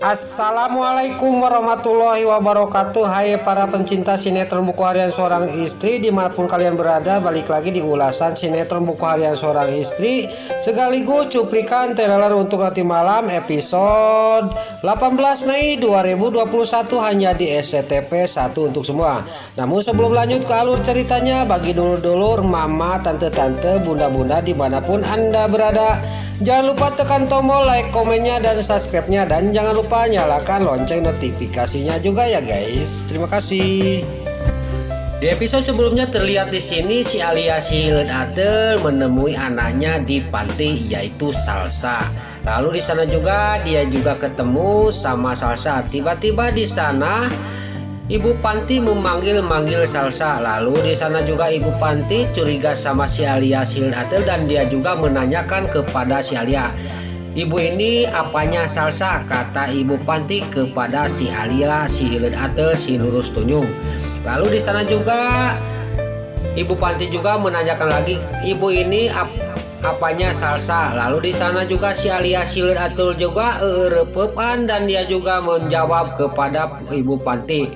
Assalamualaikum warahmatullahi wabarakatuh. Hai para pencinta sinetron buku harian seorang istri dimanapun kalian berada, balik lagi di ulasan sinetron buku harian seorang istri sekaligus cuplikan trailer untuk nanti malam episode 18 Mei 2021 hanya di SCTV 1 untuk semua. Namun sebelum lanjut ke alur ceritanya, bagi dulur-dulur, mama, tante-tante, bunda-bunda dimanapun anda berada, jangan lupa tekan tombol like, komennya, dan subscribe-nya, dan jangan lupa nyalakan lonceng notifikasinya juga ya guys. Terima kasih. Di episode sebelumnya terlihat di sini si Alia Hileud Ateul menemui anaknya di panti yaitu Salsa. Lalu di sana juga dia juga ketemu sama Salsa. Tiba-tiba di sana Ibu Panti memanggil-manggil Salsa. Lalu di sana juga Ibu Panti curiga sama si Alia Hileud Ateul dan dia juga menanyakan kepada si Alia, "Ibu ini apanya Salsa?" kata Ibu Panti kepada si Alia Hileud Ateul si lurus tunjung. Lalu di sana juga Ibu Panti juga menanyakan lagi, "Ibu ini apanya Salsa?" Lalu di sana juga si Alia Hileud Ateul juga erepepan dan dia juga menjawab kepada Ibu Panti.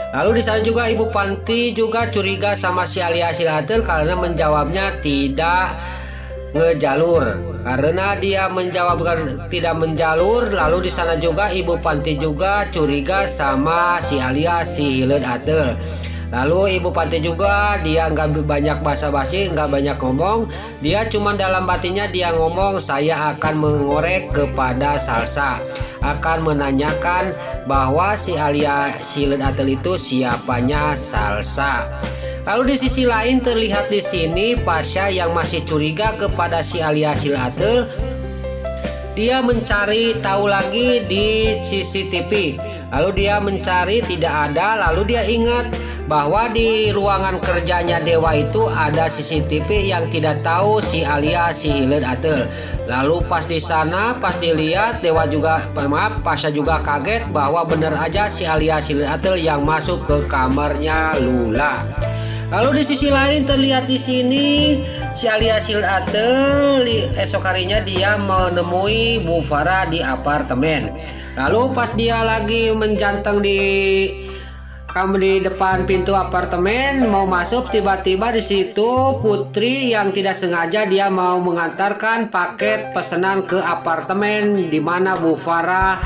Lalu di sana juga Ibu Panti juga curiga sama si Alia Hileud Ateul karena menjawabnya tidak ngejalur. Karena dia menjawab tidak menjalur, lalu di sana juga Ibu Panti juga curiga sama si Alia Hileud Ateul. Lalu Ibu Panti juga dia nggak banyak basa-basi, nggak banyak ngomong. Dia cuma dalam batinnya dia ngomong, "Saya akan mengorek kepada Salsa, akan menanyakan bahwa si Alia Hileud Ateul itu siapanya Salsa." Lalu di sisi lain terlihat di sini Pasha yang masih curiga kepada si Alia Hileud Ateul. Dia mencari tahu lagi di CCTV. Lalu dia mencari tidak ada. Lalu dia ingat bahwa di ruangan kerjanya Dewa itu ada CCTV yang tidak tahu si Alia Hileud Ateul. Lalu pas di sana pas dilihat Dewa juga Pasha juga kaget bahwa benar aja si Alia Hileud Ateul yang masuk ke kamarnya Lula. Lalu di sisi lain terlihat di sini si Alia Hileud Ateul esok harinya dia menemui Bu Farah di apartemen. Lalu pas dia lagi menjanteng di depan pintu apartemen mau masuk, tiba-tiba di situ Putri yang tidak sengaja dia mau mengantarkan paket pesanan ke apartemen di mana Bu Farah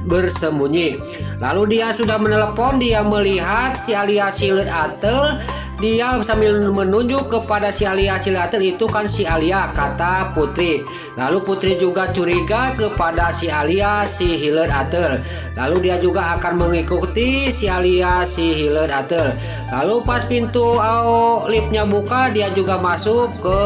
bersembunyi. Lalu dia sudah menelepon, dia melihat si Alia Hileud Ateul. Dia sambil menunjuk kepada si Alia Hileud Ateul, "Itu kan si Alia," kata Putri. Lalu Putri juga curiga kepada si Alia Hileud Ateul. Lalu dia juga akan mengikuti si Alia Hileud Ateul. Lalu pas pintu liftnya buka, dia juga masuk ke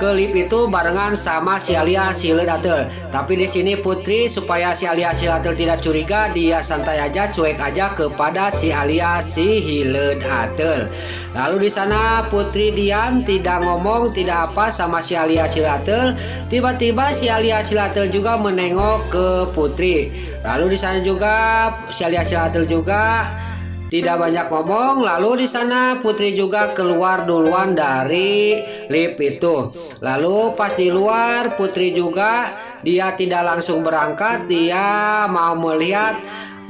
lift itu barengan sama si Alia Hileud Ateul. Tapi di sini Putri supaya si Alia Hileud Ateul tidak curiga, dia santai aja, cuek aja kepada si Alia Hileud Ateul. Lalu di sana Putri diam, tidak ngomong, tidak apa sama si Alia Hileud Ateul. Tiba-tiba si Alia Hileud Ateul juga menengok ke Putri. Lalu di sana juga si Alia Hileud Ateul juga tidak banyak ngomong. Lalu di sana Putri juga keluar duluan dari lift itu. Lalu pas di luar Putri juga dia tidak langsung berangkat, dia mau melihat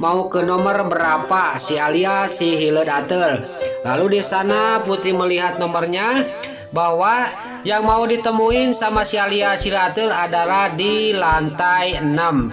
mau ke nomor berapa si Alia Hileud Ateul. Lalu di sana Putri melihat nomornya bahwa yang mau ditemuin sama si Alia Hileud Ateul adalah di lantai 6.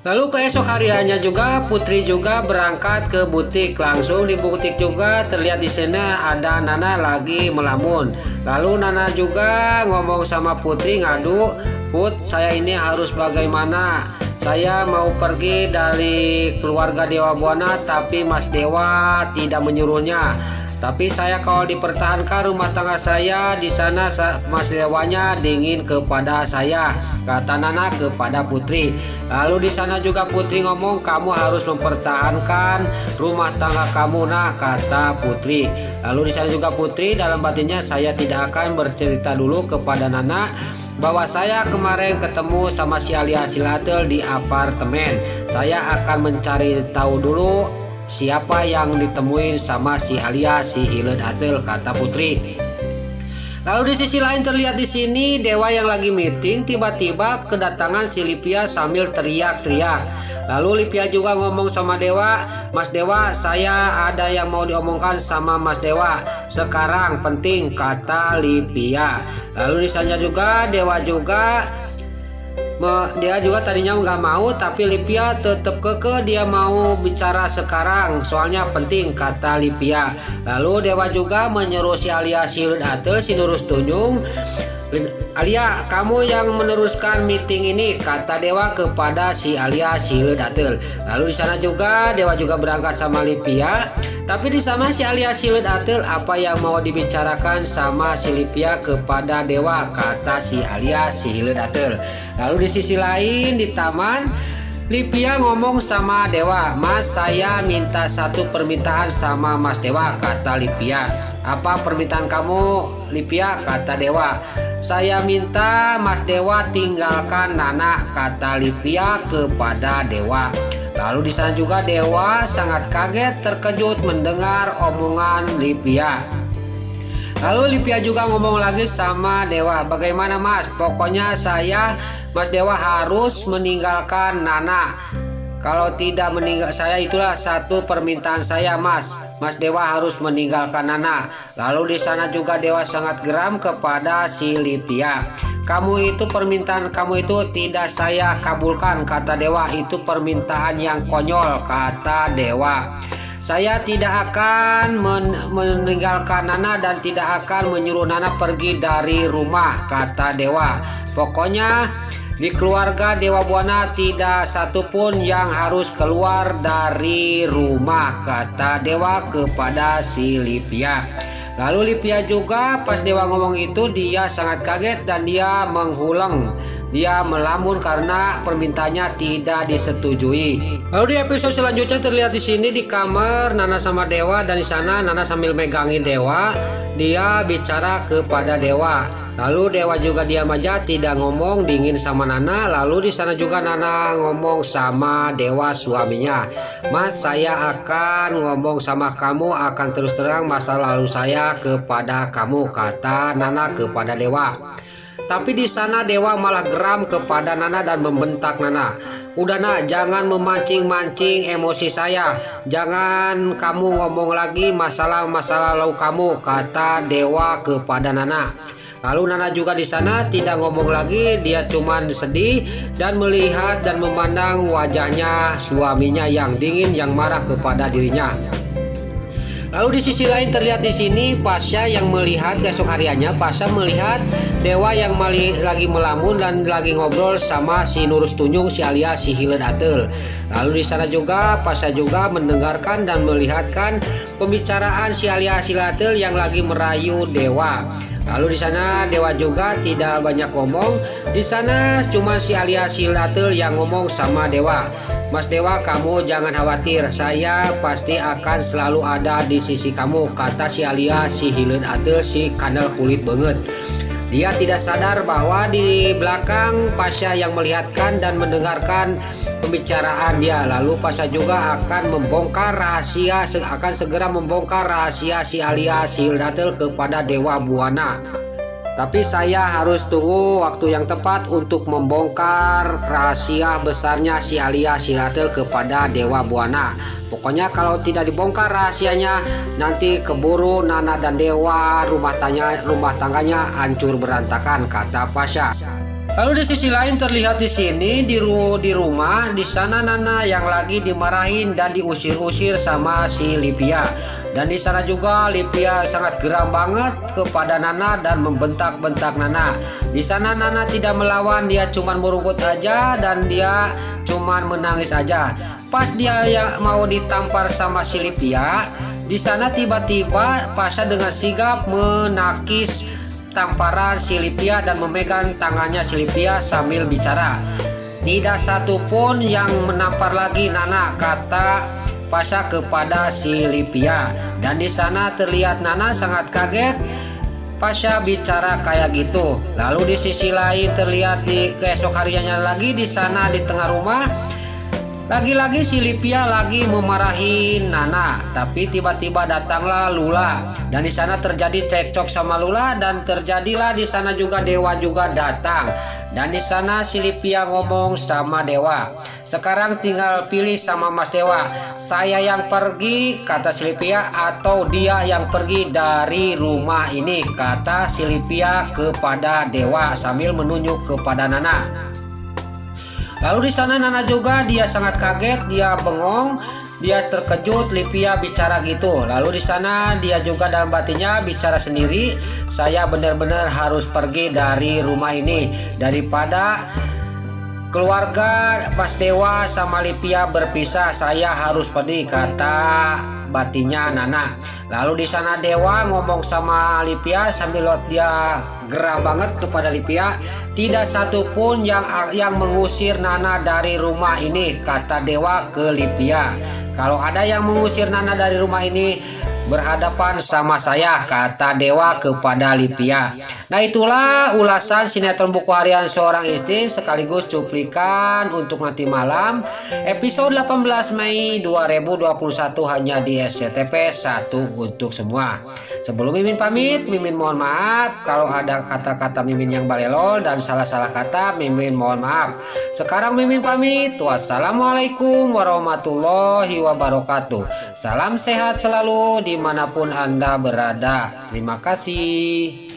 Lalu keesok hariannya juga Putri juga berangkat ke butik. Langsung di butik juga terlihat di sana ada Nana lagi melamun. Lalu Nana juga ngomong sama Putri, ngadu, "Put, saya ini harus bagaimana? Saya mau pergi dari keluarga Dewa Buana tapi Mas Dewa tidak menyuruhnya. Tapi saya kalau dipertahankan rumah tangga saya di sana Mas Dewanya dingin kepada saya," kata Nana kepada Putri. Lalu di sana juga Putri ngomong, "Kamu harus mempertahankan rumah tangga kamu, nah," kata Putri. Lalu di sana juga Putri dalam batinnya, "Saya tidak akan bercerita dulu kepada Nana bahwa saya kemarin ketemu sama si Alia Hileud Ateul di apartemen. Saya akan mencari tahu dulu siapa yang ditemuin sama si Alia Hileud Ateul," kata Putri. Lalu di sisi lain terlihat di sini Dewa yang lagi meeting tiba-tiba kedatangan si Livia sambil teriak-teriak. Lalu Livia juga ngomong sama Dewa, "Mas Dewa, saya ada yang mau diomongkan sama Mas Dewa. Sekarang penting," kata Livia. Lalu di sana juga Dewa juga dia juga tadinya nggak mau, tapi Livia tetap keke dia mau bicara sekarang soalnya penting, kata Livia. Lalu Dewa juga menyuruh si Alia Silut Atel si Nurus Tunjung, "Alia, kamu yang meneruskan meeting ini," kata Dewa kepada si Alia Silut Atel. Lalu di sana juga Dewa juga berangkat sama Livia. Tapi di sana si Alia Silut Atel, "Apa yang mau dibicarakan sama si Livia kepada Dewa," kata si Alia Silut Atel. Lalu di sisi lain di taman, Livia ngomong sama Dewa, "Mas, saya minta satu permintaan sama Mas Dewa," kata Livia. "Apa permintaan kamu, Livia?" kata Dewa. "Saya minta Mas Dewa tinggalkan Nana," kata Livia kepada Dewa. Lalu di sana juga Dewa sangat kaget terkejut mendengar omongan Livia. Lalu Livia juga ngomong lagi sama Dewa, "Bagaimana Mas? Pokoknya Mas Dewa harus meninggalkan Nana. Kalau tidak meninggal saya, itulah satu permintaan saya, Mas. Mas Dewa harus meninggalkan Nana." Lalu di sana juga Dewa sangat geram kepada si Livia. Permintaan kamu itu tidak saya kabulkan," kata Dewa. "Itu permintaan yang konyol," kata Dewa. "Saya tidak akan meninggalkan Nana dan tidak akan menyuruh Nana pergi dari rumah," kata Dewa. "Pokoknya di keluarga Dewa Buana tidak satupun yang harus keluar dari rumah," kata Dewa kepada si Livia. Lalu Livia juga pas Dewa ngomong itu dia sangat kaget dan dia menghuleng. Dia melamun karena permintaannya tidak disetujui. Lalu di episode selanjutnya terlihat di sini di kamar Nana sama Dewa, dan di sana Nana sambil megangin Dewa, dia bicara kepada Dewa. Lalu Dewa juga diam aja, tidak ngomong, dingin sama Nana. Lalu di sana juga Nana ngomong sama Dewa suaminya, "Mas, saya akan ngomong sama kamu, akan terus terang masa lalu saya kepada kamu," kata Nana kepada Dewa. Tapi di sana Dewa malah geram kepada Nana dan membentak Nana. "Udah Nak, jangan memancing-mancing emosi saya. Jangan kamu ngomong lagi masalah lalu kamu," kata Dewa kepada Nana. Lalu Nana juga di sana tidak ngomong lagi, dia cuman sedih dan melihat dan memandang wajahnya suaminya yang dingin, yang marah kepada dirinya. Lalu di sisi lain terlihat di sini Pasha yang melihat keesok hariannya. Pasha melihat Dewa yang lagi melamun dan lagi ngobrol sama si Nurus Tunjung, si Alia si Hilet Atel. Lalu di sana juga Pasha juga mendengarkan dan melihatkan pembicaraan si Alia si Hilet Atel yang lagi merayu Dewa. Lalu di sana Dewa juga tidak banyak ngomong. Di sana cuma si Alia si Hilet Atel yang ngomong sama Dewa. "Mas Dewa, kamu jangan khawatir, saya pasti akan selalu ada di sisi kamu," kata si Alia si Hilet Atel si kandel kulit banget. Dia tidak sadar bahwa di belakang Pasha yang melihatkan dan mendengarkan pembicaraan dia. Lalu Pasha juga akan segera membongkar rahasia si Alia si Hilet Atel kepada Dewa Buana. Tapi saya harus tunggu waktu yang tepat untuk membongkar rahasia besarnya si Alia si Hilet Atel kepada Dewa Buana. Pokoknya kalau tidak dibongkar rahasianya, nanti keburu Nana dan Dewa rumah tangganya hancur berantakan, kata Pasha. Lalu di sisi lain terlihat di sini di rumah di sana Nana yang lagi dimarahin dan diusir-usir sama si Livia. Dan di sana juga Livia sangat geram banget kepada Nana dan membentak-bentak Nana. Di sana Nana tidak melawan, dia cuman merungkut aja dan dia cuman menangis aja. Pas dia yang mau ditampar sama si Livia, di sana tiba-tiba Pasha dengan sigap menakis tamparan si Livia dan memegang tangannya si Livia sambil bicara. "Tidak satu pun yang menampar lagi Nana," kata Pasha kepada si Livia. Dan di sana terlihat Nana sangat kaget Pasha bicara kayak gitu. Lalu di sisi lain terlihat di keesok hariannya lagi di sana di tengah rumah Lagi-lagi si Livia lagi memarahi Nana, tapi tiba-tiba datanglah Lula dan di sana terjadi cekcok sama Lula dan terjadilah di sana juga Dewa juga datang. Dan di sana si Livia ngomong sama Dewa, sekarang tinggal pilih sama Mas Dewa, saya yang pergi kata si Livia atau dia yang pergi dari rumah ini kata si Livia kepada Dewa sambil menunjuk kepada Nana. Lalu di sana Nana juga dia sangat kaget, dia bengong, dia terkejut Livia bicara gitu. Lalu di sana dia juga dalam batinnya bicara sendiri, saya benar-benar harus pergi dari rumah ini daripada keluarga Mas Dewa sama Livia berpisah, saya harus pergi kata batinnya Nana. Lalu di sana Dewa ngomong sama Livia sambil dia geram banget kepada Livia, tidak satupun yang mengusir Nana dari rumah ini kata Dewa ke Livia. Kalau ada yang mengusir Nana dari rumah ini berhadapan sama saya kata Dewa kepada Livia. Nah itulah ulasan sinetron buku harian seorang istri sekaligus cuplikan untuk nanti malam episode 18 Mei 2021 hanya di SCTV 1 untuk semua. Sebelum Mimin pamit, Mimin mohon maaf kalau ada kata-kata Mimin yang balelol dan salah-salah kata, Mimin mohon maaf. Sekarang Mimin pamit. Wassalamualaikum warahmatullahi wabarakatuh. Salam sehat selalu dimanapun Anda berada. Terima kasih.